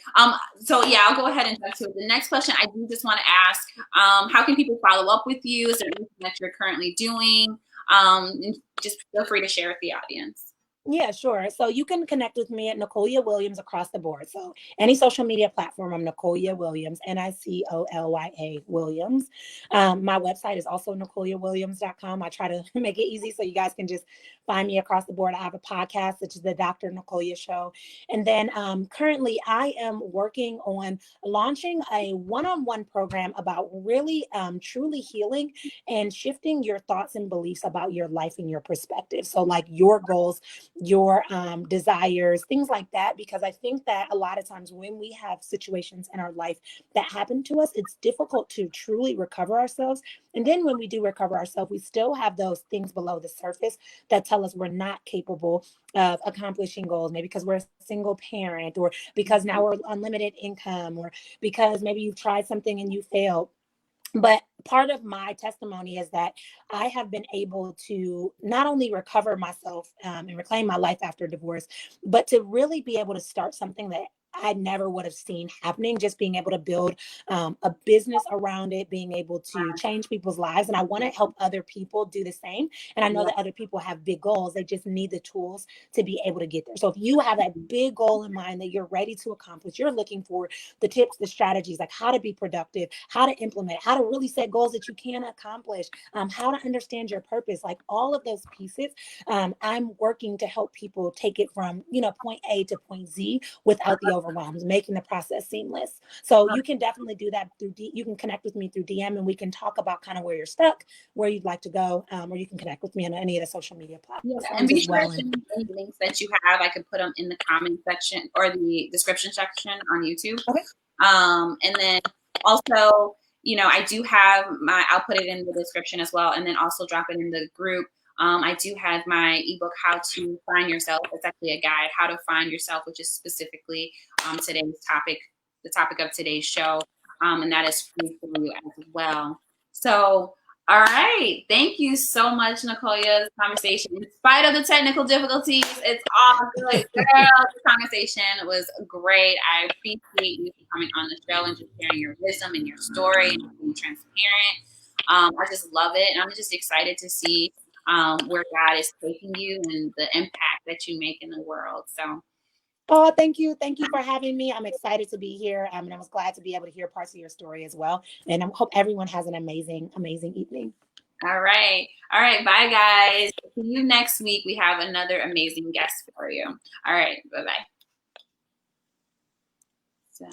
So yeah, I'll go ahead and jump to it. The next question I do just want to ask, how can people follow up with you? Is there anything that you're currently doing? And just feel free to share with the audience. Yeah, sure. So you can connect with me at Nicolya Willams across the board. So any social media platform, I'm Nicolya Willams, Nicolya Williams. My website is also NicolyaWilliams.com. I try to make it easy so you guys can just find me across the board. I have a podcast, which is the Dr. Nicolya Show. And then currently I am working on launching a one-on-one program about really truly healing and shifting your thoughts and beliefs about your life and your perspective. So like your goals, your desires, things like that, because I think that a lot of times when we have situations in our life that happen to us, it's difficult to truly recover ourselves. And then when we do recover ourselves, we still have those things below the surface that tell us we're not capable of accomplishing goals, maybe because we're a single parent, or because now we're unlimited income, or because maybe you've tried something and you failed. But part of my testimony is that I have been able to not only recover myself and reclaim my life after divorce, but to really be able to start something that I never would have seen happening, just being able to build a business around it, being able to change people's lives. And I want to help other people do the same. And I know Yeah. that other people have big goals. They just need the tools to be able to get there. So if you have that big goal in mind that you're ready to accomplish, you're looking for the tips, the strategies, like how to be productive, how to implement, how to really set goals that you can accomplish, how to understand your purpose, like all of those pieces. I'm working to help people take it from, point A to point Z without the overwhelms, making the process seamless. So you can definitely do that through you can connect with me through DM, and we can talk about kind of where you're stuck, where you'd like to go, or you can connect with me on any of the social media Yeah, platforms and be as sure to well. send me any links that you have. I can put them in the comment section or the description section on YouTube. Okay. And then also, I do have I'll put it in the description as well, and then also drop it in the group. I do have my ebook, How to Find Yourself. It's actually a guide, How to Find Yourself, which is specifically today's topic, the topic of today's show. And that is free for you as well. So, all right. Thank you so much, Nicolya. This conversation, in spite of the technical difficulties, it's all good, girl. This conversation was great. I appreciate you coming on the show and just sharing your wisdom and your story and being transparent. I just love it. And I'm just excited to see where God is taking you and the impact that you make in the world. So, Oh, thank you. Thank you for having me. I'm excited to be here. And I was glad to be able to hear parts of your story as well. And I hope everyone has an amazing, amazing evening. all right. All right. Bye, guys. See you next week. We have another amazing guest for you. All right. Bye-bye. So.